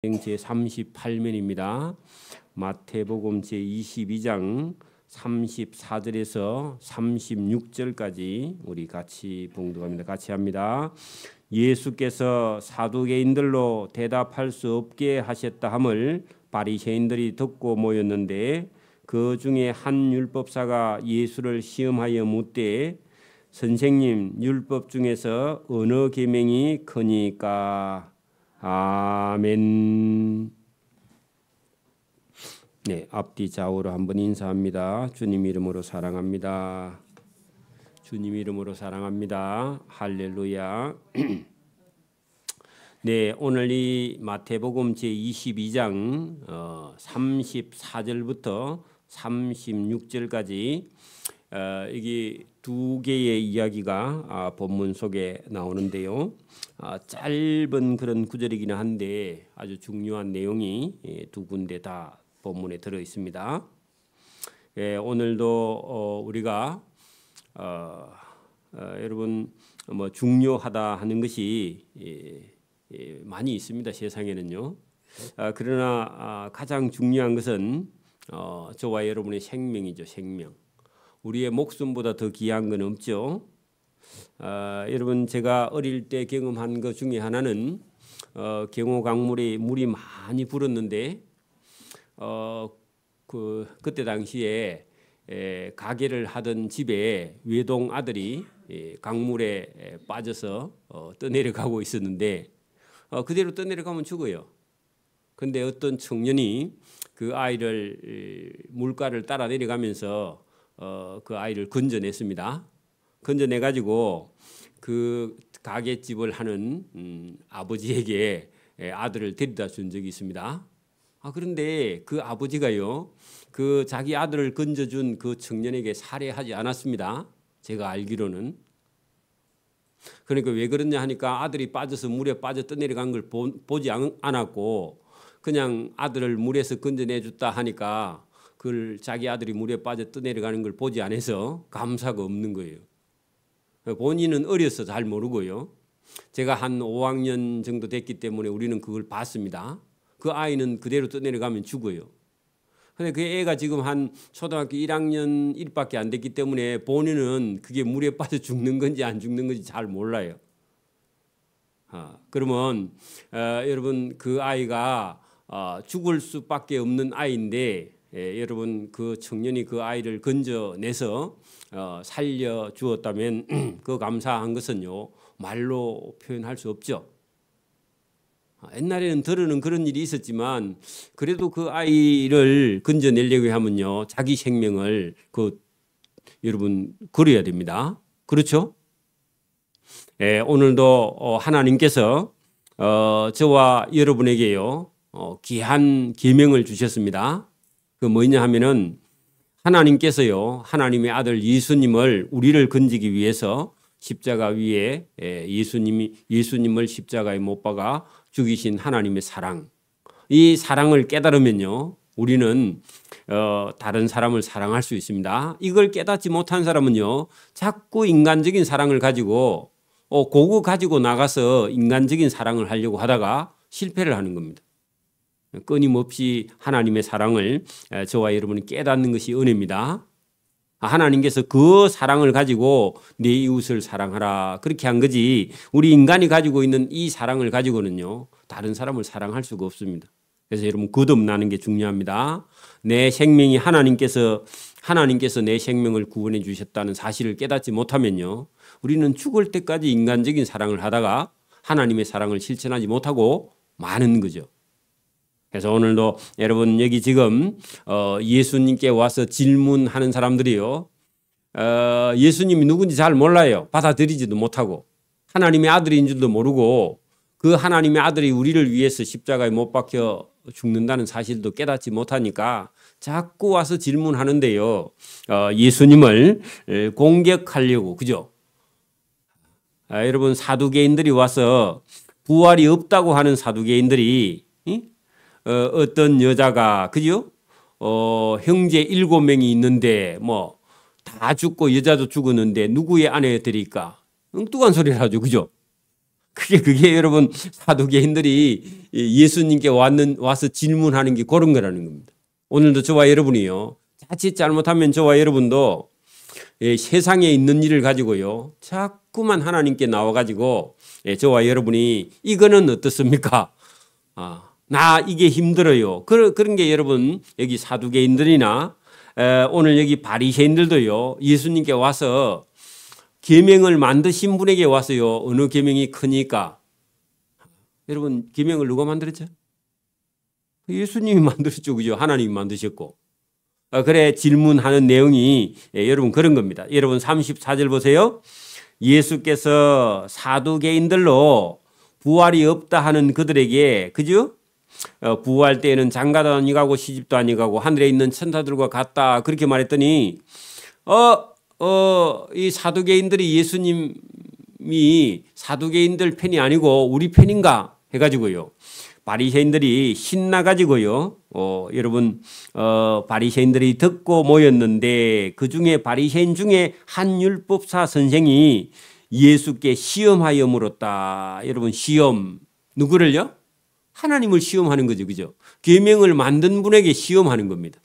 제38면입니다. 마태복음 제22장 34절에서 36절까지 우리 같이 봉독합니다. 같이 합니다. 예수께서 사두개인들로 대답할 수 없게 하셨다 함을 바리새인들이 듣고 모였는데 그 중에 한 율법사가 예수를 시험하여 묻되 선생님, 율법 중에서 어느 계명이 크니까? 아멘. 네, 앞뒤 좌우로 한번 인사합니다. 주님 이름으로 사랑합니다. 주님 이름으로 사랑합니다. 할렐루야. 네, 오늘 이 마태복음 제22장 34절부터 36절까지 이게 두 개의 이야기가 본문 속에 나오는데요. 짧은 그런 구절이긴 한데 아주 중요한 내용이 두 군데 다 본문에 들어 있습니다. 오늘도 우리가 여러분 뭐 중요하다 하는 것이 많이 있습니다. 세상에는요. 그러나 가장 중요한 것은 저와 여러분의 생명이죠. 생명. 우리의 목숨보다 더 귀한 건 없죠. 여러분 제가 어릴 때 경험한 것 중에 하나는 경호 강물에 물이 많이 불었는데 그때 당시에 가게를 하던 집에 외동 아들이 강물에 빠져서 떠내려가고 있었는데 그대로 떠내려가면 죽어요. 그런데 어떤 청년이 그 아이를 물가를 따라 내려가면서 그 아이를 건져냈습니다. 건져내 가지고 그 가게집을 하는 아버지에게 아들을 데려다 준 적이 있습니다. 그런데 그 아버지가요, 그 자기 아들을 건져준 그 청년에게 살해하지 않았습니다. 제가 알기로는. 그러니까 왜 그러냐 하니까 아들이 빠져서 물에 빠져 떠내려간 걸 보지 않았고 그냥 아들을 물에서 건져내줬다 하니까 그걸 자기 아들이 물에 빠져 떠내려가는 걸 보지 않아서 감사가 없는 거예요. 본인은 어려서 잘 모르고요. 제가 한 5학년 정도 됐기 때문에 우리는 그걸 봤습니다. 그 아이는 그대로 떠내려가면 죽어요. 근데 그 애가 지금 한 초등학교 1학년 1밖에 안 됐기 때문에 본인은 그게 물에 빠져 죽는 건지 안 죽는 건지 잘 몰라요. 그러면 여러분 그 아이가 죽을 수밖에 없는 아이인데 여러분 그 청년이 그 아이를 건져내서 살려 주었다면 그 감사한 것은요 말로 표현할 수 없죠. 옛날에는 들으는 그런 일이 있었지만 그래도 그 아이를 건져내려고 하면요 자기 생명을 여러분 걸어야 됩니다. 그렇죠? 오늘도 하나님께서 저와 여러분에게요 귀한 계명을 주셨습니다. 그 뭐냐 하면은 하나님께서요 하나님의 아들 예수님을 우리를 건지기 위해서 십자가 위에 예수님을 십자가에 못 박아 죽이신 하나님의 사랑, 이 사랑을 깨달으면요 우리는 다른 사람을 사랑할 수 있습니다. 이걸 깨닫지 못한 사람은요 자꾸 인간적인 사랑을 가지고 그거 가지고 나가서 인간적인 사랑을 하려고 하다가 실패를 하는 겁니다. 끊임없이 하나님의 사랑을 저와 여러분이 깨닫는 것이 은혜입니다. 하나님께서 그 사랑을 가지고 내 이웃을 사랑하라 그렇게 한 거지 우리 인간이 가지고 있는 이 사랑을 가지고는요 다른 사람을 사랑할 수가 없습니다. 그래서 여러분 거듭나는 게 중요합니다. 내 생명이 하나님께서 내 생명을 구원해 주셨다는 사실을 깨닫지 못하면요 우리는 죽을 때까지 인간적인 사랑을 하다가 하나님의 사랑을 실천하지 못하고 마는 거죠. 그래서 오늘도 여러분 여기 지금 예수님께 와서 질문하는 사람들이요 예수님이 누군지 잘 몰라요. 받아들이지도 못하고 하나님의 아들인 줄도 모르고 그 하나님의 아들이 우리를 위해서 십자가에 못 박혀 죽는다는 사실도 깨닫지 못하니까 자꾸 와서 질문하는데요 예수님을 공격하려고 그죠? 여러분 사두개인들이 와서 부활이 없다고 하는 사두개인들이 어떤 여자가 그죠? 형제 7명이 있는데 뭐 다 죽고 여자도 죽었는데 누구의 아내들일까? 엉뚱한 소리를 하죠. 그죠? 그게 여러분 사두개인들이 예수님께 와서 질문하는 게 그런 거라는 겁니다. 오늘도 저와 여러분이요. 자칫 잘못하면 저와 여러분도 세상에 있는 일을 가지고요. 자꾸만 하나님께 나와가지고 저와 여러분이 이거는 어떻습니까? 나 이게 힘들어요. 그런 게 여러분 여기 사두개인들이나 오늘 여기 바리새인들도요. 예수님께 와서 계명을 만드신 분에게 와서요. 어느 계명이 크니까? 여러분 계명을 누가 만들었죠? 예수님이 만들었죠. 그죠? 하나님이 만드셨고. 그래 질문하는 내용이 여러분 그런 겁니다. 여러분 34절 보세요. 예수께서 사두개인들로 부활이 없다 하는 그들에게 그죠? 부활 때에는 장가도 아니가고 시집도 아니가고 하늘에 있는 천사들과 같다 그렇게 말했더니 이 사두개인들이 예수님이 사두개인들 편이 아니고 우리 편인가 해가지고요. 바리새인들이 신나가지고요. 여러분 바리새인들이 듣고 모였는데 그중에 바리새인 중에 한 율법사 선생이 예수께 시험하여 물었다. 여러분 시험 누구를요? 하나님을 시험하는 거죠. 그죠? 계명을 만든 분에게 시험하는 겁니다.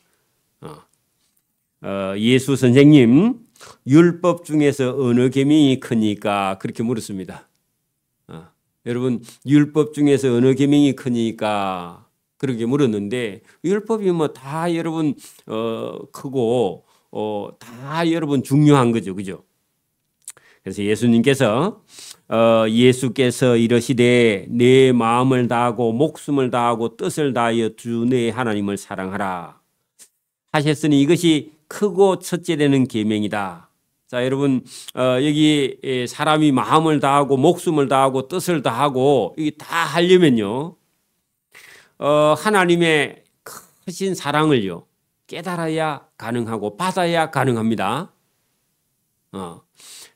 예수 선생님 율법 중에서 어느 계명이 크니까 그렇게 물었습니다. 여러분 율법 중에서 어느 계명이 크니까 그렇게 물었는데 율법이 뭐 다 여러분 크고 다 여러분 중요한 거죠. 그죠? 그래서 예수께서 이러시되 내 마음을 다하고 목숨을 다하고 뜻을 다하여 주 내 하나님을 사랑하라 하셨으니 이것이 크고 첫째 되는 계명이다. 자, 여러분 여기 사람이 마음을 다하고 목숨을 다하고 뜻을 다하고 이게 다 하려면요. 하나님의 크신 사랑을요. 깨달아야 가능하고 받아야 가능합니다.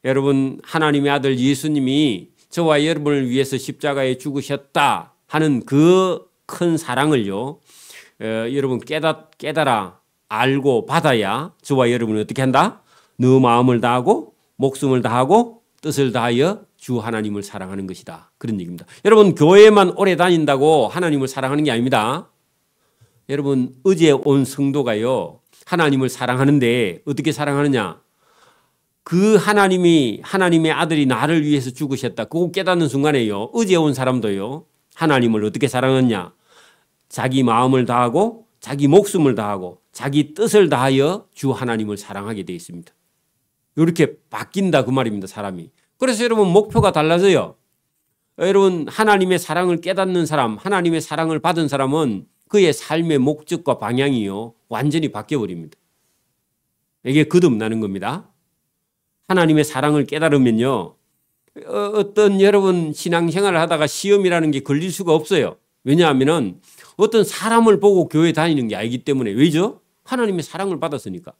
여러분 하나님의 아들 예수님이 저와 여러분을 위해서 십자가에 죽으셨다 하는 그 큰 사랑을요. 여러분 깨달아 알고 받아야 저와 여러분은 어떻게 한다? 너 마음을 다하고 목숨을 다하고 뜻을 다하여 주 하나님을 사랑하는 것이다. 그런 얘기입니다. 여러분 교회만 오래 다닌다고 하나님을 사랑하는 게 아닙니다. 여러분 어제 온 성도가요. 하나님을 사랑하는데 어떻게 사랑하느냐? 그 하나님의 아들이 나를 위해서 죽으셨다. 그거 깨닫는 순간에요. 어제 온 사람도요. 하나님을 어떻게 사랑하느냐? 자기 마음을 다하고 자기 목숨을 다하고 자기 뜻을 다하여 주 하나님을 사랑하게 되어 있습니다. 이렇게 바뀐다 그 말입니다. 사람이. 그래서 여러분 목표가 달라져요. 여러분 하나님의 사랑을 깨닫는 사람, 하나님의 사랑을 받은 사람은 그의 삶의 목적과 방향이요. 완전히 바뀌어버립니다. 이게 거듭나는 겁니다. 하나님의 사랑을 깨달으면요. 어떤 여러분 신앙생활을 하다가 시험이라는 게 걸릴 수가 없어요. 왜냐하면 어떤 사람을 보고 교회 다니는 게 아니기 때문에. 왜죠? 하나님의 사랑을 받았으니까.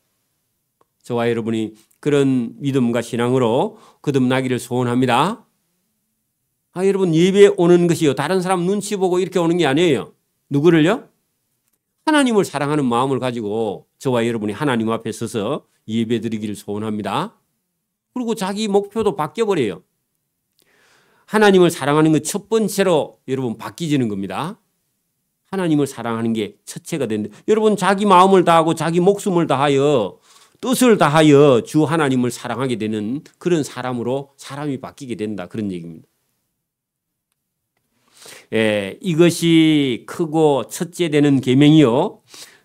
저와 여러분이 그런 믿음과 신앙으로 거듭나기를 소원합니다. 여러분 예배 오는 것이요. 다른 사람 눈치 보고 이렇게 오는 게 아니에요. 누구를요? 하나님을 사랑하는 마음을 가지고 저와 여러분이 하나님 앞에 서서 예배 드리기를 소원합니다. 그리고 자기 목표도 바뀌어버려요. 하나님을 사랑하는 것 첫 번째로 여러분 바뀌지는 겁니다. 하나님을 사랑하는 게 첫째가 되는데 여러분 자기 마음을 다하고 자기 목숨을 다하여 뜻을 다하여 주 하나님을 사랑하게 되는 그런 사람으로 사람이 바뀌게 된다. 그런 얘기입니다. 이것이 크고 첫째 되는 계명이요.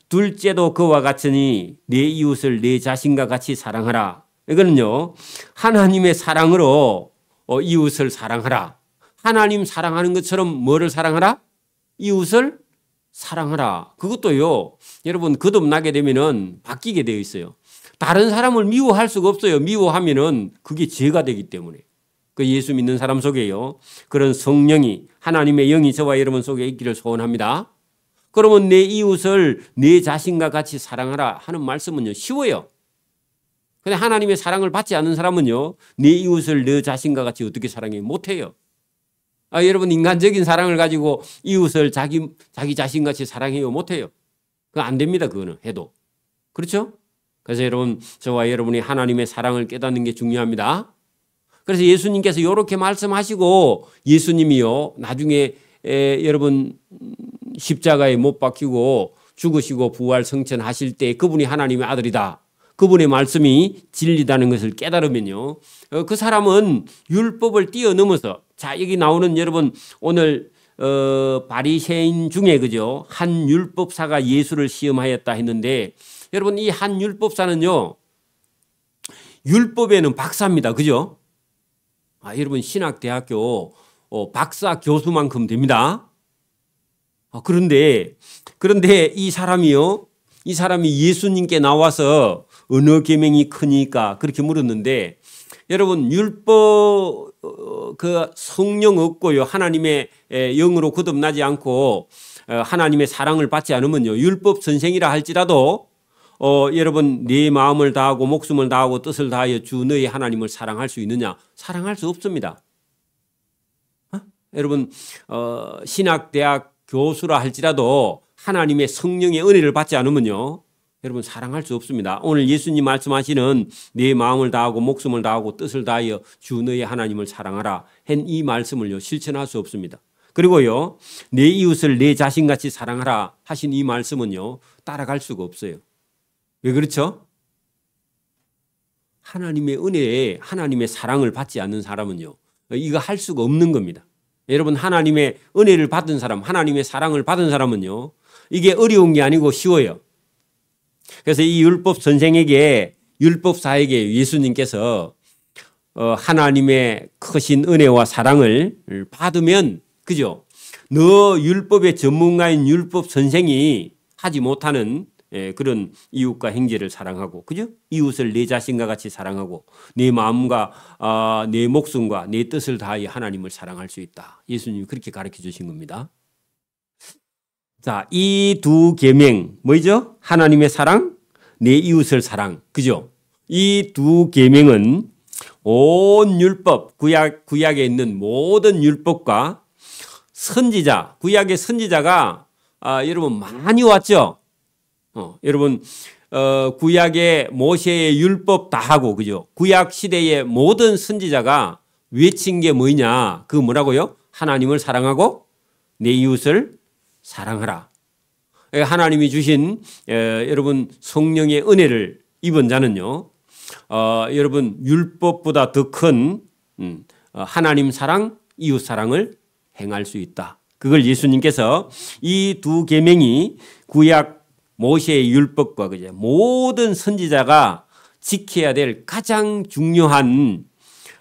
둘째도 그와 같으니 내 이웃을 내 자신과 같이 사랑하라. 이거는요. 하나님의 사랑으로 이웃을 사랑하라. 하나님 사랑하는 것처럼 뭐를 사랑하라? 이웃을 사랑하라. 그것도요. 여러분 거듭나게 되면은 바뀌게 되어 있어요. 다른 사람을 미워할 수가 없어요. 미워하면은 그게 죄가 되기 때문에. 그 예수 믿는 사람 속에요. 그런 성령이 하나님의 영이 저와 여러분 속에 있기를 소원합니다. 그러면 내 이웃을 내 자신과 같이 사랑하라 하는 말씀은요. 쉬워요. 근데 하나님의 사랑을 받지 않는 사람은요. 내 이웃을 내 자신과 같이 어떻게 사랑해? 못해요. 여러분 인간적인 사랑을 가지고 이웃을 자기 자신같이 사랑해요? 못해요. 그거 안 됩니다. 그거는 해도. 그렇죠? 그래서 여러분 저와 여러분이 하나님의 사랑을 깨닫는 게 중요합니다. 그래서 예수님께서 이렇게 말씀하시고 예수님이요 나중에 여러분 십자가에 못 박히고 죽으시고 부활 성천하실 때 그분이 하나님의 아들이다. 그분의 말씀이 진리다는 것을 깨달으면요. 그 사람은 율법을 뛰어넘어서 자 여기 나오는 여러분 오늘 바리새인 중에 그죠 한 율법사가 예수를 시험하였다 했는데 여러분 이 한 율법사는요 율법에는 박사입니다. 그죠? 여러분 신학대학교 박사 교수만큼 됩니다. 그런데 이 사람이 예수님께 나와서 어느 계명이 크니까 그렇게 물었는데 여러분 율법 그 성령 없고요 하나님의 영으로 거듭나지 않고 하나님의 사랑을 받지 않으면요 율법 선생이라 할지라도 여러분 네 마음을 다하고 목숨을 다하고 뜻을 다하여 주 너의 하나님을 사랑할 수 있느냐? 사랑할 수 없습니다. 여러분 신학대학 교수라 할지라도 하나님의 성령의 은혜를 받지 않으면요 여러분 사랑할 수 없습니다. 오늘 예수님 말씀하시는 네 마음을 다하고 목숨을 다하고 뜻을 다하여 주 너의 하나님을 사랑하라 한 이 말씀을요 실천할 수 없습니다. 그리고요 내 이웃을 내 자신같이 사랑하라 하신 이 말씀은요 따라갈 수가 없어요. 왜 그렇죠? 하나님의 은혜에 하나님의 사랑을 받지 않는 사람은요 이거 할 수가 없는 겁니다. 여러분 하나님의 은혜를 받은 사람 하나님의 사랑을 받은 사람은요 이게 어려운 게 아니고 쉬워요. 그래서 이 율법 선생에게 율법사에게 예수님께서 하나님의 크신 은혜와 사랑을 받으면 그죠? 너 율법의 전문가인 율법 선생이 하지 못하는 그런 이웃과 형제를 사랑하고 그죠? 이웃을 내 자신과 같이 사랑하고 내 마음과 내 목숨과 내 뜻을 다하여 하나님을 사랑할 수 있다. 예수님이 그렇게 가르쳐 주신 겁니다. 자, 이 두 계명 뭐죠? 하나님의 사랑, 내 이웃을 사랑. 그죠? 이 두 계명은 온 율법, 구약에 있는 모든 율법과 선지자, 구약의 선지자가 여러분 많이 왔죠? 여러분 구약의 모세의 율법 다 하고 그죠? 구약 시대의 모든 선지자가 외친 게 뭐냐? 그 뭐라고요? 하나님을 사랑하고 내 이웃을 사랑하라. 하나님이 주신 여러분 성령의 은혜를 입은 자는요. 여러분 율법보다 더 큰 하나님 사랑, 이웃 사랑을 행할 수 있다. 그걸 예수님께서 이 두 계명이 구약 모세의 율법과 그죠? 모든 선지자가 지켜야 될 가장 중요한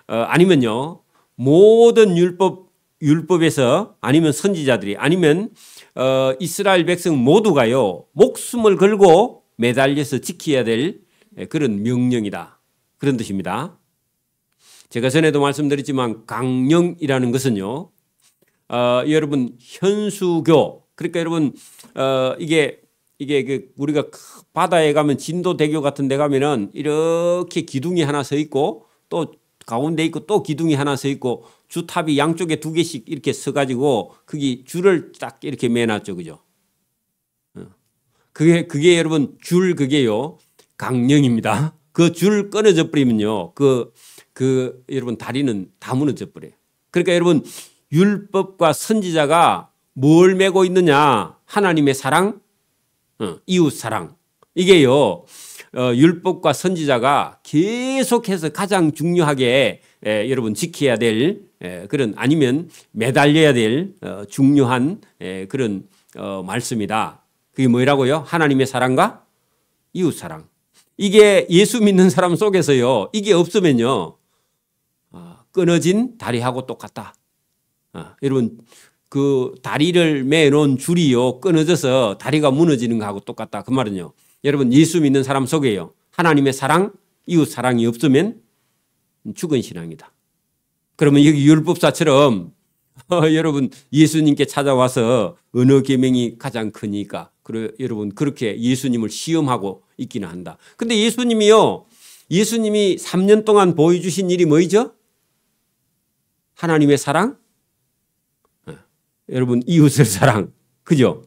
아니면요 모든 율법에서 아니면 선지자들이 아니면 이스라엘 백성 모두가요 목숨을 걸고 매달려서 지켜야 될 그런 명령이다. 그런 뜻입니다. 제가 전에도 말씀드렸지만 강령이라는 것은요 여러분 현수교 그러니까 여러분 이게 그 우리가 바다에 가면 진도대교 같은 데 가면은 이렇게 기둥이 하나 서 있고 또 가운데 있고 또 기둥이 하나 서 있고 주탑이 양쪽에 두 개씩 이렇게 서 가지고 거기 줄을 딱 이렇게 매놨죠. 그죠? 그게 여러분 그게요. 강령입니다. 그 줄 끊어져 버리면요. 여러분 다리는 다 무너져 버려요. 그러니까 여러분 율법과 선지자가 뭘 메고 있느냐? 하나님의 사랑, 이웃 사랑. 이게요. 율법과 선지자가 계속해서 가장 중요하게 여러분 지켜야 될 그런 아니면 매달려야 될 중요한 그런 말씀이다. 그게 뭐라고요? 하나님의 사랑과 이웃 사랑. 이게 예수 믿는 사람 속에서요. 이게 없으면요. 끊어진 다리하고 똑같다. 여러분 그 다리를 매놓은 줄이요. 끊어져서 다리가 무너지는 거하고 똑같다. 그 말은요. 여러분 예수 믿는 사람 속에요. 하나님의 사랑, 이웃 사랑이 없으면 죽은 신앙이다. 그러면 여기 율법사처럼 여러분 예수님께 찾아와서 어느 계명이 가장 크니까 여러분 그렇게 예수님을 시험하고 있기는 한다. 근데 예수님이 3년 동안 보여주신 일이 뭐죠? 하나님의 사랑, 여러분 이웃을 사랑, 그죠?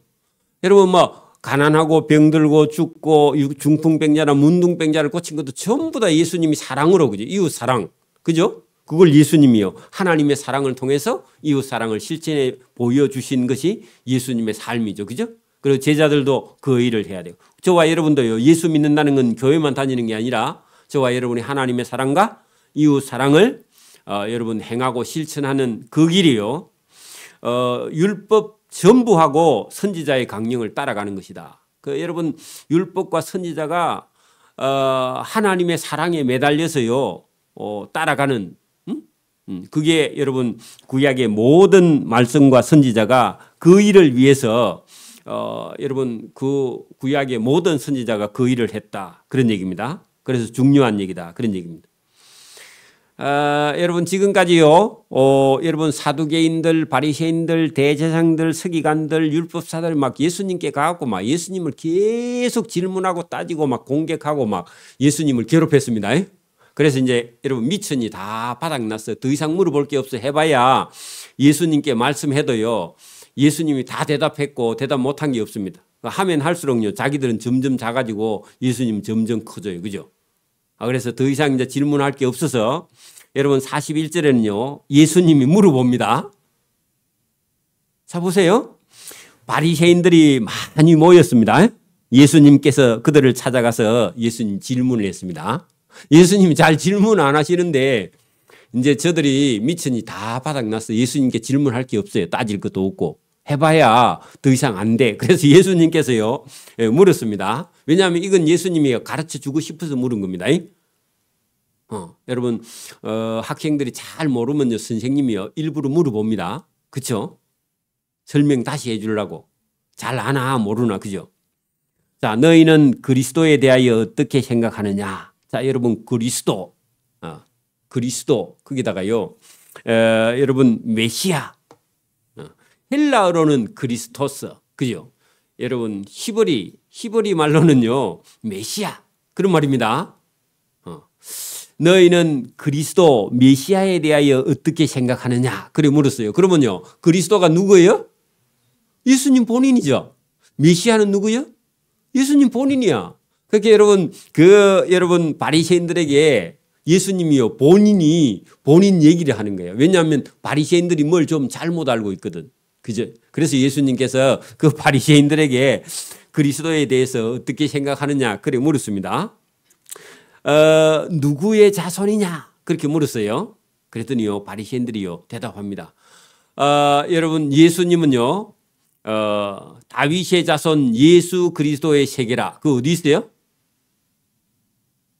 여러분 가난하고 병들고 죽고 중풍병자나 문둥병자를 고친 것도 전부 다 예수님이 사랑으로 그죠? 이웃 사랑, 그죠? 그걸 예수님이요. 하나님의 사랑을 통해서 이웃 사랑을 실천해 보여주신 것이 예수님의 삶이죠. 그죠? 그리고 제자들도 그 일을 해야 돼요. 저와 여러분도요. 예수 믿는다는 건 교회만 다니는 게 아니라 저와 여러분이 하나님의 사랑과 이웃 사랑을 여러분 행하고 실천하는 그 길이요. 율법 전부하고 선지자의 강령을 따라가는 것이다. 여러분 율법과 선지자가 하나님의 사랑에 매달려서요 따라가는 그게 여러분 구약의 모든 말씀과 선지자가 그 일을 위해서 여러분 그 구약의 모든 선지자가 그 일을 했다 그런 얘기입니다. 그래서 중요한 얘기다 그런 얘기입니다. 여러분 지금까지요 여러분 사두개인들 바리새인들 대제사장들 서기관들 율법사들 막 예수님께 가갖고 막 예수님을 계속 질문하고 따지고 막 공격하고 막 예수님을 괴롭혔습니다. 그래서 이제 여러분 미천이 다 바닥났어요. 더 이상 물어볼 게 없어. 해봐야 예수님께 말씀해도요 예수님이 다 대답했고 대답 못한 게 없습니다. 하면 할수록요 자기들은 점점 작아지고 예수님 점점 커져요. 그죠? 그래서 더 이상 이제 질문할 게 없어서 여러분 41절에는요 예수님이 물어봅니다. 자 보세요. 바리새인들이 많이 모였습니다. 예수님께서 그들을 찾아가서 예수님 질문을 했습니다. 예수님이 잘 질문 안 하시는데 이제 저들이 미천이 다 바닥났어. 예수님께 질문할 게 없어요. 따질 것도 없고 해봐야 더 이상 안 돼. 그래서 예수님께서요 물었습니다. 왜냐하면 이건 예수님이 가르쳐 주고 싶어서 물은 겁니다. 여러분 학생들이 잘 모르면요 선생님이요 일부러 물어봅니다. 그렇죠? 설명 다시 해주려고. 잘 아나 모르나 그죠? 자 너희는 그리스도에 대하여 어떻게 생각하느냐. 자 여러분 그리스도 거기다가요 여러분 메시아 헬라어로는 그리스토스 그죠? 여러분 히브리 말로는요 메시아 그런 말입니다. 너희는 그리스도 메시아에 대하여 어떻게 생각하느냐 그래 물었어요. 그러면요 그리스도가 누구예요? 예수님 본인이죠. 메시아는 누구예요? 예수님 본인이야. 그렇게 여러분 바리새인들에게 예수님이요 본인 얘기를 하는 거예요. 왜냐하면 바리새인들이 뭘 좀 잘못 알고 있거든. 그죠? 그래서 예수님께서 그 바리새인들에게 그리스도에 대해서 어떻게 생각하느냐 그래 물었습니다. 누구의 자손이냐 그렇게 물었어요. 그랬더니요 바리새인들이요 대답합니다. 여러분 예수님은요 다윗의 자손 예수 그리스도의 세계라. 그 어디 있어요?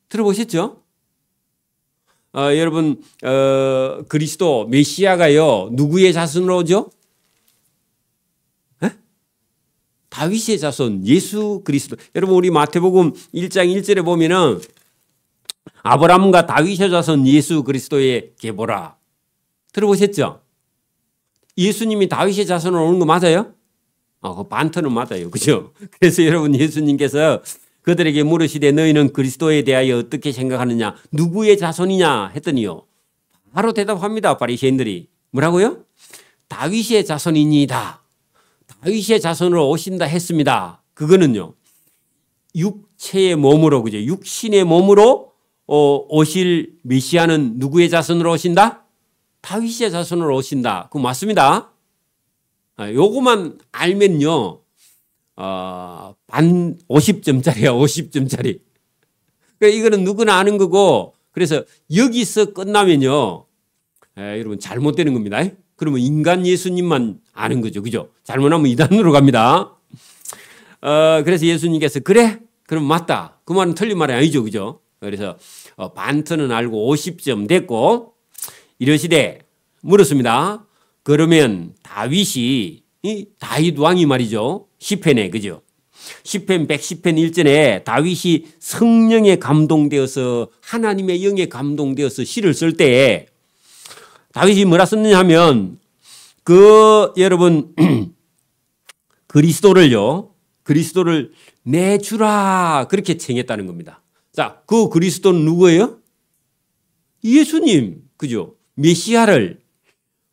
들어보셨죠? 여러분 그리스도 메시아가요 누구의 자손으로 오죠? 다윗의 자손 예수 그리스도. 여러분 우리 마태복음 1장 1절에 보면은 아브라함과 다윗의 자손 예수 그리스도의 계보라. 들어보셨죠? 예수님이 다윗의 자손으로 오는 거 맞아요? 그 반터는 맞아요. 그죠? 그래서 여러분 예수님께서 그들에게 물으시되 너희는 그리스도에 대하여 어떻게 생각하느냐 누구의 자손이냐 했더니요 바로 대답합니다. 바리새인들이 뭐라고요? 다윗의 자손이니이다. 다윗의 자손으로 오신다 했습니다. 그거는요 육체의 몸으로 그죠? 육신의 몸으로 오실 메시아는 누구의 자손으로 오신다? 다윗의 자손으로 오신다. 그거 맞습니다. 요거만 알면요 반 50점짜리야 50점짜리. 그러니까 이거는 누구나 아는 거고 그래서 여기서 끝나면요 여러분 잘못되는 겁니다. 그러면 인간 예수님만 아는 거죠. 그죠? 잘못하면 이단으로 갑니다. 그래서 예수님께서 그래? 그럼 맞다. 그 말은 틀린 말이 아니죠. 그죠? 그래서 반트는 알고 50점 됐고 이러시되 물었습니다. 그러면 다윗이 다윗 왕이 말이죠. 시편에 그죠? 시편 110편 1절에 다윗이 성령에 감동되어서 하나님의 영에 감동되어서 시를 쓸 때 다윗이 뭐라 썼느냐 하면 여러분 그리스도를 내주라 그렇게 청했다는 겁니다. 자, 그 그리스도는 누구예요? 예수님 그죠? 메시아를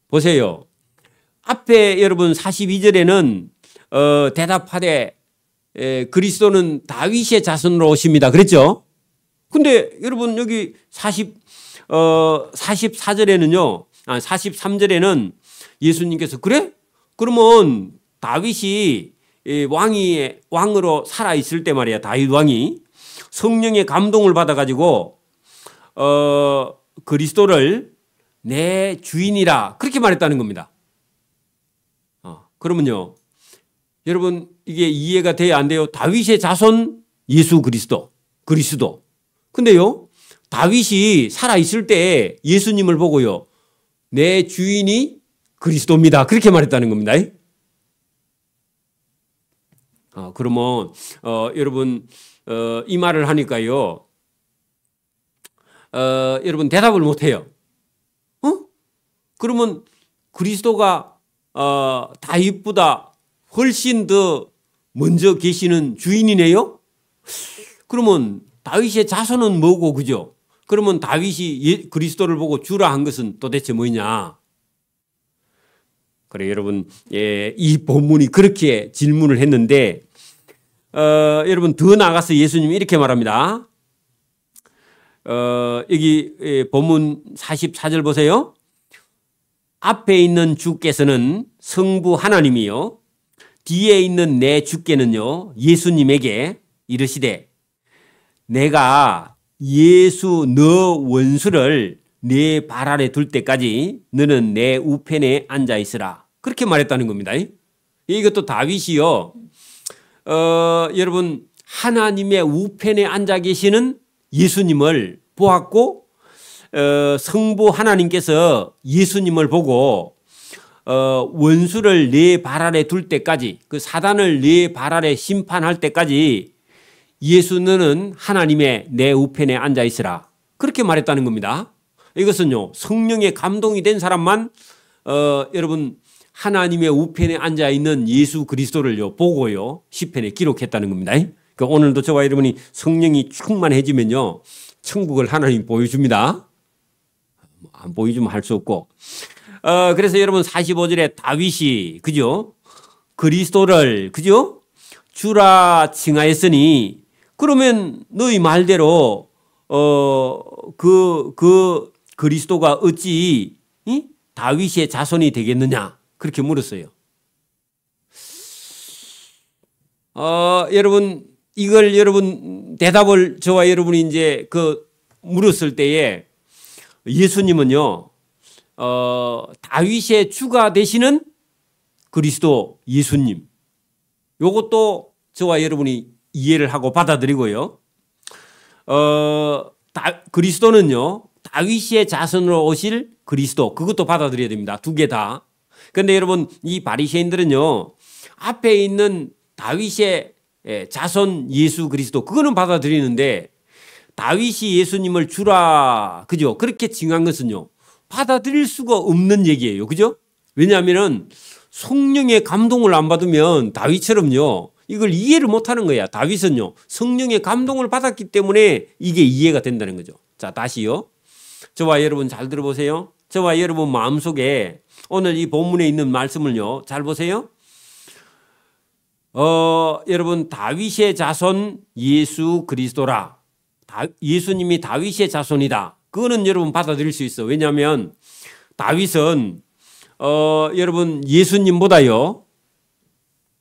보세요. 앞에 여러분 42절에는 대답하되 그리스도는 다윗의 자손으로 오십니다. 그랬죠? 근데 여러분 여기 44절에는요, 43절에는 예수님께서 그래? 그러면 다윗이 왕으로 살아있을 때 말이야. 다윗 왕이 성령의 감동을 받아가지고 그리스도를 내 주인이라 그렇게 말했다는 겁니다. 그러면요, 여러분 이게 이해가 돼야 안 돼요? 다윗의 자손 예수 그리스도. 근데요, 다윗이 살아있을 때 예수님을 보고요, 내 주인이 그리스도입니다. 그렇게 말했다는 겁니다. 그러면 여러분 이 말을 하니까요, 여러분 대답을 못해요. 그러면 그리스도가 다윗보다 훨씬 더 먼저 계시는 주인이네요? 그러면 다윗의 자손은 뭐고, 그죠? 그러면 다윗이 그리스도를 보고 주라 한 것은 도대체 뭐냐? 그래, 여러분, 이 본문이 그렇게 질문을 했는데, 여러분 더 나아가서 예수님이 이렇게 말합니다. 여기 본문 44절 보세요. 앞에 있는 주께서는 성부 하나님이요, 뒤에 있는 내 주께는요, 예수님에게 이르시되, 내가 예수 너 원수를 내 발 아래 둘 때까지 너는 내 우편에 앉아 있으라. 그렇게 말했다는 겁니다. 이것도 다윗이요, 여러분 하나님의 우편에 앉아 계시는 예수님을 보았고, 성부 하나님께서 예수님을 보고 원수를 내 발 아래 둘 때까지, 그 사단을 내 발 아래 심판할 때까지 예수 너는 하나님의 내 우편에 앉아 있으라. 그렇게 말했다는 겁니다. 이것은요, 성령의 감동이 된 사람만 여러분 하나님의 우편에 앉아 있는 예수 그리스도를요 보고요 시편에 기록했다는 겁니다. 그러니까 오늘도 저와 여러분이 성령이 충만해지면요 천국을 하나님 보여줍니다. 안 보여주면 할 수 없고. 그래서 여러분 45절에 다윗이, 그죠, 그리스도를, 그죠, 주라 칭하였으니, 그러면 너희 말대로 그 그리스도가 어찌 다윗의 자손이 되겠느냐, 그렇게 물었어요. 여러분 이걸 여러분 대답을 저와 여러분이 이제 물었을 때에 예수님은요, 다윗의 주가 되시는 그리스도 예수님, 요것도 저와 여러분이 이해를 하고 받아들이고요. 그리스도는요, 다윗의 자손으로 오실 그리스도, 그것도 받아들여야 됩니다. 두 개 다. 그런데 여러분 이 바리새인들은요, 앞에 있는 다윗의 자손 예수 그리스도, 그거는 받아들이는데 다윗이 예수님을 주라, 그죠, 그렇게 칭한 것은요 받아들일 수가 없는 얘기예요. 그죠? 왜냐하면 성령의 감동을 안 받으면 다윗처럼요 이걸 이해를 못하는 거야. 다윗은요 성령의 감동을 받았기 때문에 이게 이해가 된다는 거죠. 자, 다시요, 저와 여러분 잘 들어보세요. 저와 여러분 마음속에 오늘 이 본문에 있는 말씀을요 잘 보세요. 여러분 다윗의 자손 예수 그리스도라, 예수님이 다윗의 자손이다, 그거는 여러분 받아들일 수 있어. 왜냐하면 다윗은 여러분 예수님보다요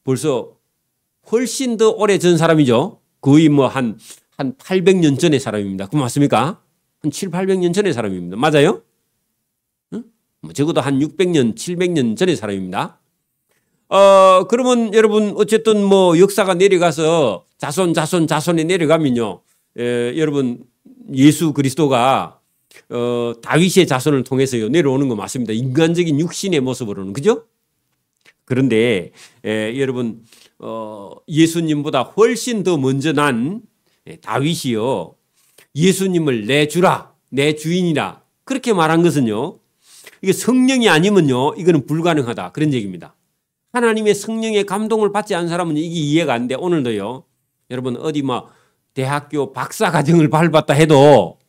벌써 훨씬 더 오래전 사람이죠. 거의 뭐 한 800년 전의 사람입니다. 그 맞습니까? 한 7, 800년 전의 사람입니다. 맞아요? 응? 적어도 한 600년, 700년 전의 사람입니다. 그러면 여러분 어쨌든 뭐 역사가 내려가서 자손에 내려가면요, 여러분 예수 그리스도가 다윗의 자손을 통해서요 내려오는 거 맞습니다. 인간적인 육신의 모습으로는, 그죠? 그런데 여러분 예수님보다 훨씬 더 먼저 난 다윗이요 예수님을 내 주라, 내 주인이라 그렇게 말한 것은요, 이게 성령이 아니면요 이거는 불가능하다, 그런 얘기입니다. 하나님의 성령의 감동을 받지 않은 사람은 이게 이해가 안 돼. 오늘도요 여러분 어디 뭐 대학교 박사 과정을 밟았다 해도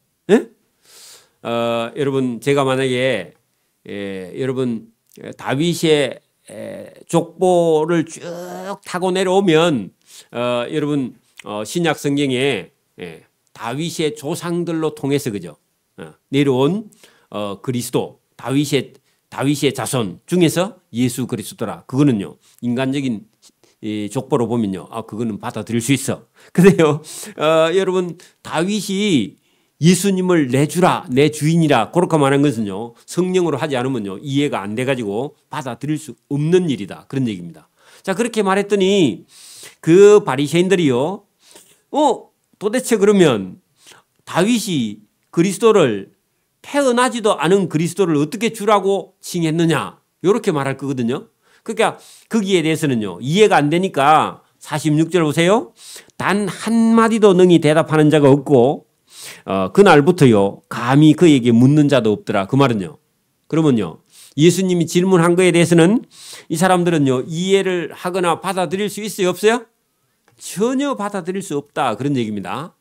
여러분 제가 만약에 여러분 다윗의 족보를 쭉 타고 내려오면 여러분 신약 성경에 다윗의 조상들로 통해서 그죠? 내려온 그리스도 다윗의 자손 중에서 예수 그리스도라. 그거는요 인간적인 족보로 보면요, 그거는 받아들일 수 있어. 근데요, 여러분 다윗이 예수님을 내 주라, 내 주인이라 그렇게 말한 것은요 성령으로 하지 않으면요 이해가 안 돼가지고 받아들일 수 없는 일이다, 그런 얘기입니다. 자, 그렇게 말했더니 그 바리새인들이요, 도대체 그러면 다윗이 그리스도를 태어나지도 않은 그리스도를 어떻게 주라고 칭했느냐, 이렇게 말할 거거든요. 그러니까 거기에 대해서는요 이해가 안 되니까 46절 보세요. 단 한마디도 능히 대답하는 자가 없고 그날부터요 감히 그에게 묻는 자도 없더라. 그 말은요, 그러면요 예수님이 질문한 거에 대해서는 이 사람들은요 이해를 하거나 받아들일 수 있어요, 없어요? 전혀 받아들일 수 없다, 그런 얘기입니다.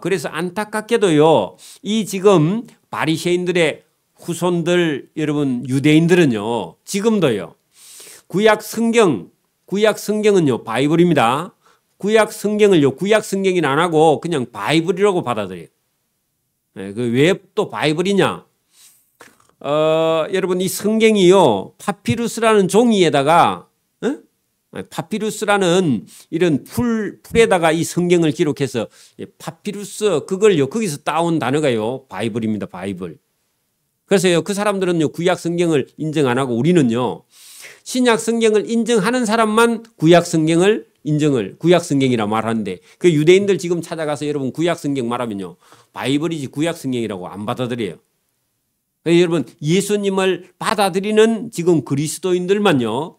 그래서 안타깝게도요 이 지금 바리새인들의 후손들 여러분 유대인들은요 지금도요 구약 성경은요 바이블입니다. 구약 성경을요 구약 성경이 안 하고 그냥 바이블이라고 받아들여요. 왜 또 바이블이냐? 여러분 이 성경이요 파피루스라는 종이에다가 파피루스라는 이런 풀에다가 이 성경을 기록해서 파피루스 그걸요 거기서 따온 단어가요 바이블입니다. 바이블. 그래서요 그 사람들은요 구약 성경을 인정 안 하고 우리는요 신약 성경을 인정하는 사람만 구약 성경이라 말하는데 그 유대인들 지금 찾아가서 여러분 구약 성경 말하면요 바이블이지 구약 성경이라고 안 받아들여요. 여러분 예수님을 받아들이는 지금 그리스도인들만요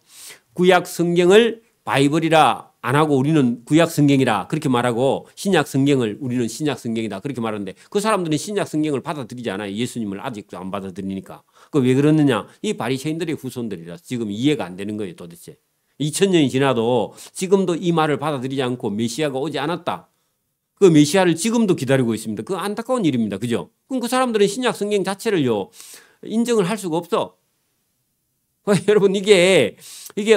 구약 성경을 바이블이라 안 하고 우리는 구약 성경이라 그렇게 말하고 신약 성경을 우리는 신약 성경이다 그렇게 말하는데 그 사람들은 신약 성경을 받아들이지 않아요. 예수님을 아직도 안 받아들이니까. 그 왜 그러느냐? 이 바리새인들의 후손들이라 지금 이해가 안 되는 거예요. 도대체 2000년이 지나도 지금도 이 말을 받아들이지 않고 메시아가 오지 않았다. 그 메시아를 지금도 기다리고 있습니다. 그 안타까운 일입니다. 그죠? 그럼 그 사람들은 신약 성경 자체를요 인정을 할 수가 없어. 여러분 이게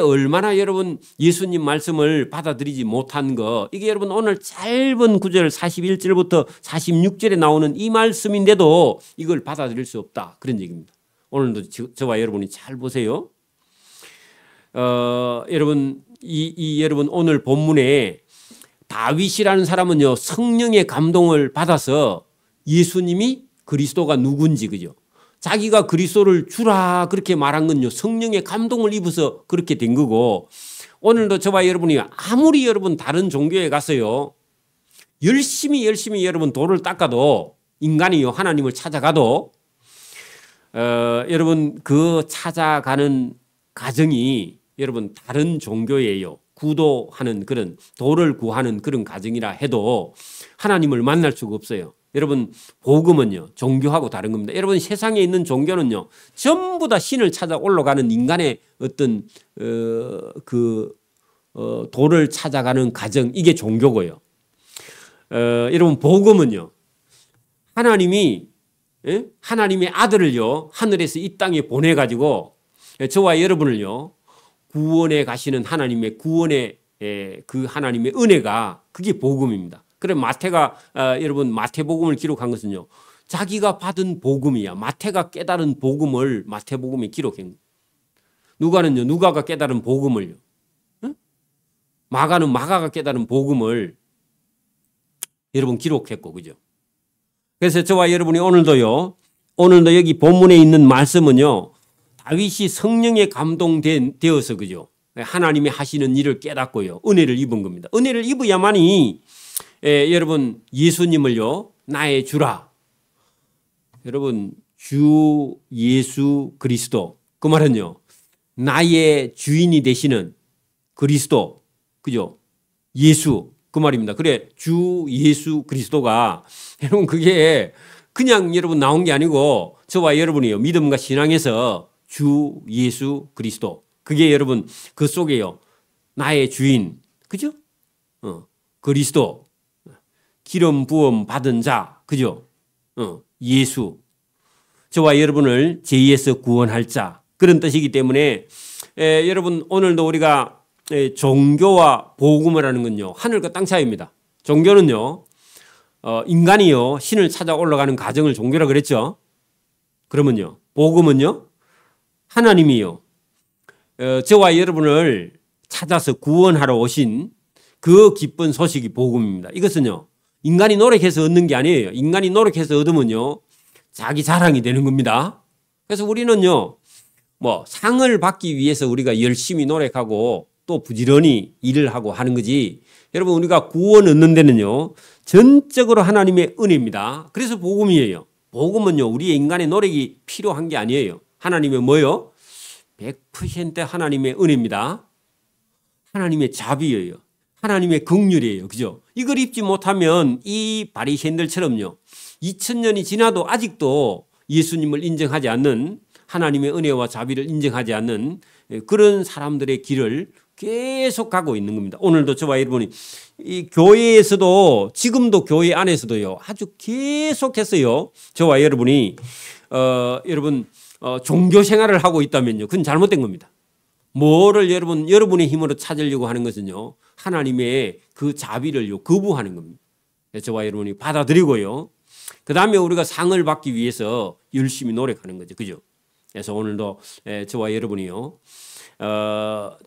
얼마나 여러분 예수님 말씀을 받아들이지 못한 거, 이게 여러분 오늘 짧은 구절 41절부터 46절에 나오는 이 말씀인데도 이걸 받아들일 수 없다, 그런 얘기입니다. 오늘도 저와 여러분이 잘 보세요. 여러분 여러분 오늘 본문에 다윗이라는 사람은요 성령의 감동을 받아서 예수님이 그리스도가 누군지, 그죠? 자기가 그리스도를 주라 그렇게 말한 건요 성령의 감동을 입어서 그렇게 된 거고, 오늘도 저와 여러분이 아무리 여러분 다른 종교에 가서요 열심히 여러분 돌을 닦아도 인간이요 하나님을 찾아가도 여러분 그 찾아가는 과정이 여러분 다른 종교예요. 구도하는 그런 도를 구하는 그런 과정이라 해도 하나님을 만날 수가 없어요. 여러분 복음은요 종교하고 다른 겁니다. 여러분 세상에 있는 종교는요 전부 다 신을 찾아 올라가는 인간의 어떤 도를 찾아가는 과정, 이게 종교고요. 여러분 복음은요 하나님이 하나님의 아들을요 하늘에서 이 땅에 보내가지고 저와 여러분을요 구원에 가시는 하나님의 구원의 그 하나님의 은혜가 그게 복음입니다. 그래 마태가 여러분 마태복음을 기록한 것은요 자기가 받은 복음이야. 마태가 깨달은 복음을 마태복음에 기록한 거예요. 누가는요 누가가 깨달은 복음을요, 마가는 마가가 깨달은 복음을 여러분 기록했고, 그죠? 그래서 저와 여러분이 오늘도 여기 본문에 있는 말씀은요 다윗이 성령에 감동되어서, 그죠? 하나님이 하시는 일을 깨닫고요 은혜를 입은 겁니다. 은혜를 입어야만이 여러분 예수님을요 나의 주라. 여러분 주 예수 그리스도, 그 말은요 나의 주인이 되시는 그리스도, 그죠? 예수, 그 말입니다. 그래 주 예수 그리스도가 여러분 그게 그냥 여러분 나온 게 아니고 저와 여러분이요 믿음과 신앙에서 주 예수 그리스도, 그게 여러분 그 속에요 나의 주인, 그죠? 그리스도, 기름 부음 받은 자, 그죠? 예수, 저와 여러분을 죄에서 구원할 자, 그런 뜻이기 때문에 여러분 오늘도 우리가 종교와 복음을 하는 건요 하늘과 땅 차이입니다. 종교는요 인간이요 신을 찾아 올라가는 과정을 종교라 그랬죠. 그러면요 복음은요 하나님이요 저와 여러분을 찾아서 구원하러 오신 그 기쁜 소식이 복음입니다. 이것은요 인간이 노력해서 얻는 게 아니에요. 인간이 노력해서 얻으면요 자기 자랑이 되는 겁니다. 그래서 우리는요 뭐 상을 받기 위해서 우리가 열심히 노력하고 또 부지런히 일을 하고 하는 거지. 여러분 우리가 구원 얻는 데는요 전적으로 하나님의 은혜입니다. 그래서 복음이에요. 복음은요 우리의 인간의 노력이 필요한 게 아니에요. 하나님의 뭐요? 100% 하나님의 은혜입니다. 하나님의 자비예요. 하나님의 긍휼이에요. 그죠? 이걸 입지 못하면 이 바리새인들처럼요 2000년이 지나도 아직도 예수님을 인정하지 않는 하나님의 은혜와 자비를 인정하지 않는 그런 사람들의 길을 계속 가고 있는 겁니다. 오늘도 저와 여러분이 이 교회에서도 지금도 교회 안에서도요 아주 계속해서요 저와 여러분이 여러분 종교 생활을 하고 있다면요 그건 잘못된 겁니다. 뭐를 여러분의 힘으로 찾으려고 하는 것은요 하나님의 그 자비를요 거부하는 겁니다. 저와 여러분이 받아들이고요 그 다음에 우리가 상을 받기 위해서 열심히 노력하는 거죠. 그죠? 그래서 오늘도 저와 여러분이요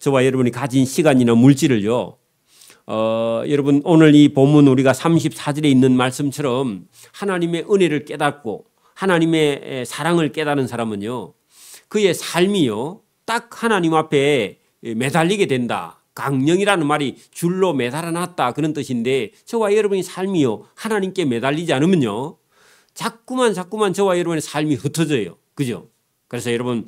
저와 여러분이 가진 시간이나 물질을요 여러분 오늘 이 본문 우리가 34절에 있는 말씀처럼 하나님의 은혜를 깨닫고 하나님의 사랑을 깨달은 사람은요 그의 삶이요 딱 하나님 앞에 매달리게 된다. 강령이라는 말이 줄로 매달아 놨다 그런 뜻인데 저와 여러분의 삶이요 하나님께 매달리지 않으면요 자꾸만 저와 여러분의 삶이 흩어져요. 그죠? 그래서 여러분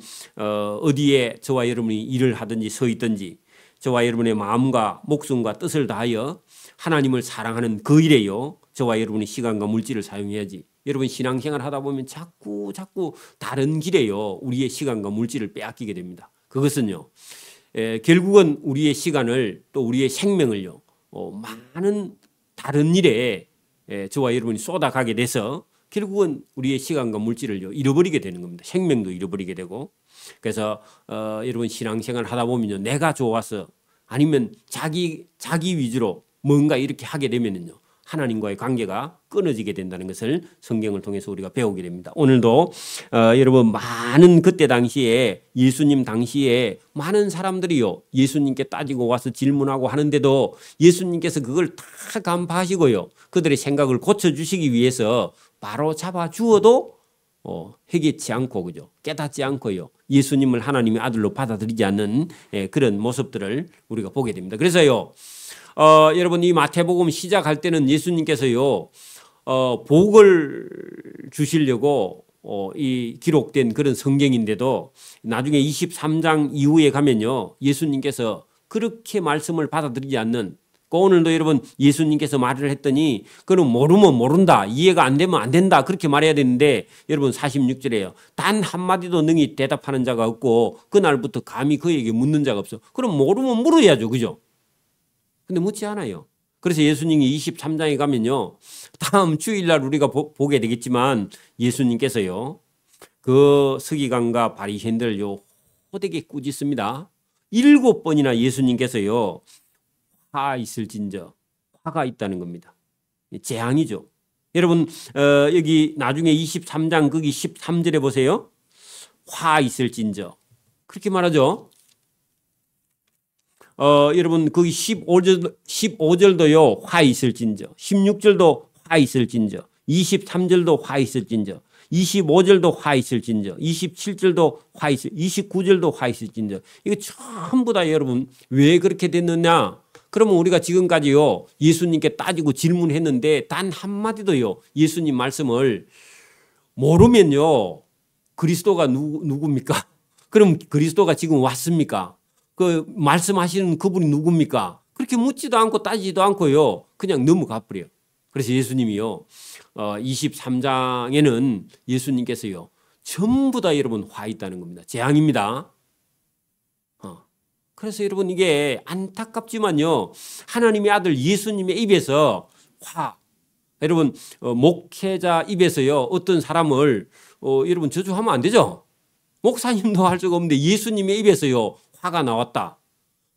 어디에 저와 여러분이 일을 하든지 서 있든지 저와 여러분의 마음과 목숨과 뜻을 다하여 하나님을 사랑하는 그 일에요 저와 여러분의 시간과 물질을 사용해야지. 여러분 신앙생활 하다 보면 자꾸 다른 길에요 우리의 시간과 물질을 빼앗기게 됩니다. 그것은요 결국은 우리의 시간을 또 우리의 생명을요 많은 다른 일에 저와 여러분이 쏟아가게 돼서 결국은 우리의 시간과 물질을 잃어버리게 되는 겁니다. 생명도 잃어버리게 되고. 그래서 여러분 신앙생활 하다 보면요 내가 좋아서 아니면 자기 위주로 뭔가 이렇게 하게 되면은요 하나님과의 관계가 끊어지게 된다는 것을 성경을 통해서 우리가 배우게 됩니다. 오늘도 여러분 많은 그때 당시에 예수님 당시에 많은 사람들이요 예수님께 따지고 와서 질문하고 하는데도 예수님께서 그걸 다 간파하시고요 그들의 생각을 고쳐주시기 위해서 바로 잡아 주어도 회개치 않고 그죠 깨닫지 않고요 예수님을 하나님의 아들로 받아들이지 않는 그런 모습들을 우리가 보게 됩니다. 그래서요 여러분 이 마태복음 시작할 때는 예수님께서요 복을 주시려고 이 기록된 그런 성경인데도 나중에 23장 이후에 가면요 예수님께서 그렇게 말씀을 받아들이지 않는 오늘도 여러분 예수님께서 말을 했더니 그는 모르면 모른다 이해가 안 되면 안 된다 그렇게 말해야 되는데 여러분 46절에요 단 한마디도 능히 대답하는 자가 없고 그날부터 감히 그에게 묻는 자가 없어. 그럼 모르면 물어야죠. 그죠? 근데 묻지 않아요. 그래서 예수님이 23장에 가면요 다음 주일날 우리가 보게 되겠지만 예수님께서요 그 서기관과 바리새인들요 호되게 꾸짖습니다. 7번이나 예수님께서요 화 있을진저 화가 있다는 겁니다. 재앙이죠. 여러분 여기 나중에 23장 거기 13절에 보세요. 화 있을진저 그렇게 말하죠. 여러분 거기 15절도요 화 있을진저 16절도 화 있을진저 23절도 화 있을진저 25절도 화 있을진저 27절도 화 있을 29절도 화 있을진저 이거 전부 다 여러분 왜 그렇게 됐느냐. 그러면 우리가 지금까지요 예수님께 따지고 질문했는데 단 한마디도요 예수님 말씀을 모르면요 그리스도가 누굽니까? 그럼 그리스도가 지금 왔습니까? 그 말씀하시는 그분이 누굽니까? 그렇게 묻지도 않고 따지지도 않고요 그냥 넘어가 버려요. 그래서 예수님이요 23장에는 예수님께서요 전부 다 여러분 화 있다는 겁니다. 재앙입니다. 그래서 여러분 이게 안타깝지만요 하나님의 아들 예수님의 입에서 여러분 목회자 입에서요 어떤 사람을 여러분 저주하면 안 되죠. 목사님도 할 수가 없는데 예수님의 입에서요 화가 나왔다.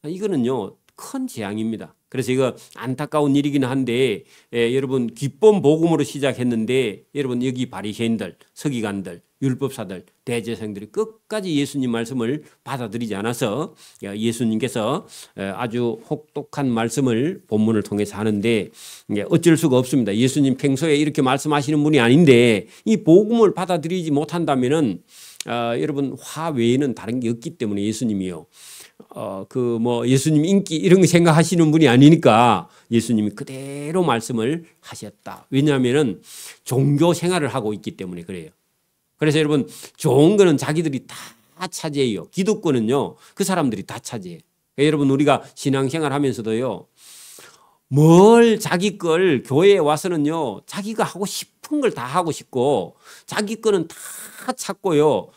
이거는요 큰 재앙입니다. 그래서 이거 안타까운 일이긴 한데 여러분 기쁨 복음으로 시작했는데 여러분 여기 바리새인들, 서기관들, 율법사들, 대제사장들이 끝까지 예수님 말씀을 받아들이지 않아서 예수님께서 아주 혹독한 말씀을 본문을 통해서 하는데 어쩔 수가 없습니다. 예수님 평소에 이렇게 말씀하시는 분이 아닌데 이 복음을 받아들이지 못한다면은 여러분 화 외에는 다른 게 없기 때문에 예수님이요. 그 뭐 예수님 인기 이런 거 생각하시는 분이 아니니까 예수님이 그대로 말씀을 하셨다. 왜냐하면은 종교 생활을 하고 있기 때문에 그래요. 그래서 여러분 좋은 거는 자기들이 다 차지해요. 기득권은요 그 사람들이 다 차지해요. 그러니까 여러분 우리가 신앙생활 하면서도요 뭘 자기 걸 교회에 와서는요 자기가 하고 싶은 걸 다 하고 싶고 자기 거는 다 찾고요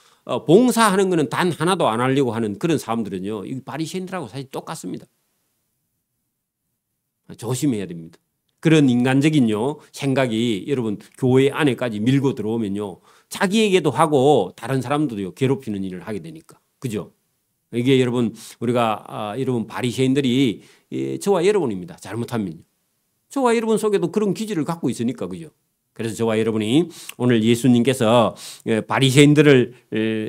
봉사하는 거는 단 하나도 안 하려고 하는 그런 사람들은요 이 바리새인들하고 사실 똑같습니다. 조심해야 됩니다. 그런 인간적인요 생각이 여러분 교회 안에까지 밀고 들어오면요 자기에게도 하고 다른 사람들도 괴롭히는 일을 하게 되니까 그죠? 이게 여러분 우리가 여러분 바리새인들이 저와 여러분입니다. 잘못하면요. 저와 여러분 속에도 그런 기질을 갖고 있으니까 그죠? 그래서 저와 여러분이 오늘 예수님께서 바리새인들을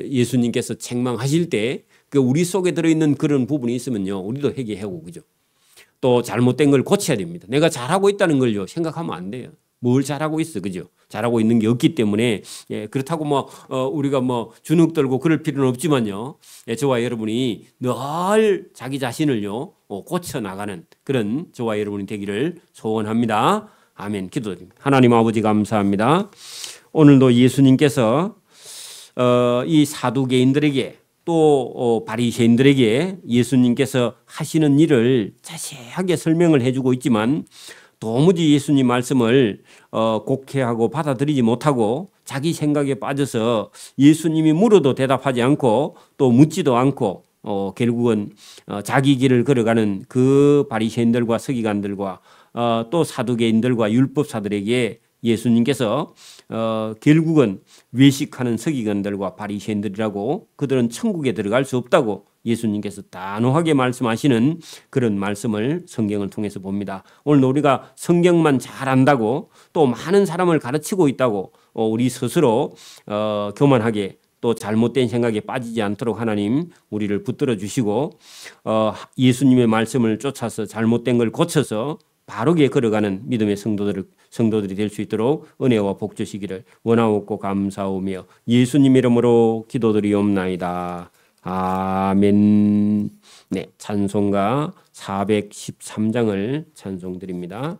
예수님께서 책망하실 때 그 우리 속에 들어있는 그런 부분이 있으면요 우리도 회개하고 그죠? 또 잘못된 걸 고쳐야 됩니다. 내가 잘하고 있다는 걸요 생각하면 안 돼요. 뭘 잘하고 있어 그죠? 잘하고 있는 게 없기 때문에 그렇다고 뭐 우리가 뭐 주눅 들고 그럴 필요는 없지만요. 저와 여러분이 늘 자기 자신을요 고쳐 나가는 그런 저와 여러분이 되기를 소원합니다. 아멘. 기도드립니다. 하나님 아버지 감사합니다. 오늘도 예수님께서 이 사두개인들에게 또 바리새인들에게 예수님께서 하시는 일을 자세하게 설명을 해주고 있지만 도무지 예수님 말씀을 곡해하고 받아들이지 못하고 자기 생각에 빠져서 예수님이 물어도 대답하지 않고 또 묻지도 않고 결국은 자기 길을 걸어가는 그 바리새인들과 서기관들과 또 사두개인들과 율법사들에게 예수님께서 결국은 외식하는 서기관들과 바리새인들이라고 그들은 천국에 들어갈 수 없다고 예수님께서 단호하게 말씀하시는 그런 말씀을 성경을 통해서 봅니다. 오늘 우리가 성경만 잘 안다고 또 많은 사람을 가르치고 있다고 우리 스스로 교만하게 또 잘못된 생각에 빠지지 않도록 하나님 우리를 붙들어 주시고 예수님의 말씀을 쫓아서 잘못된 걸 고쳐서 바르게 걸어가는 믿음의 성도들이 될 수 있도록 은혜와 복 주시기를 원하옵고 감사오며 예수님 이름으로 기도드리옵나이다. 아멘. 네, 찬송가 413장을 찬송드립니다.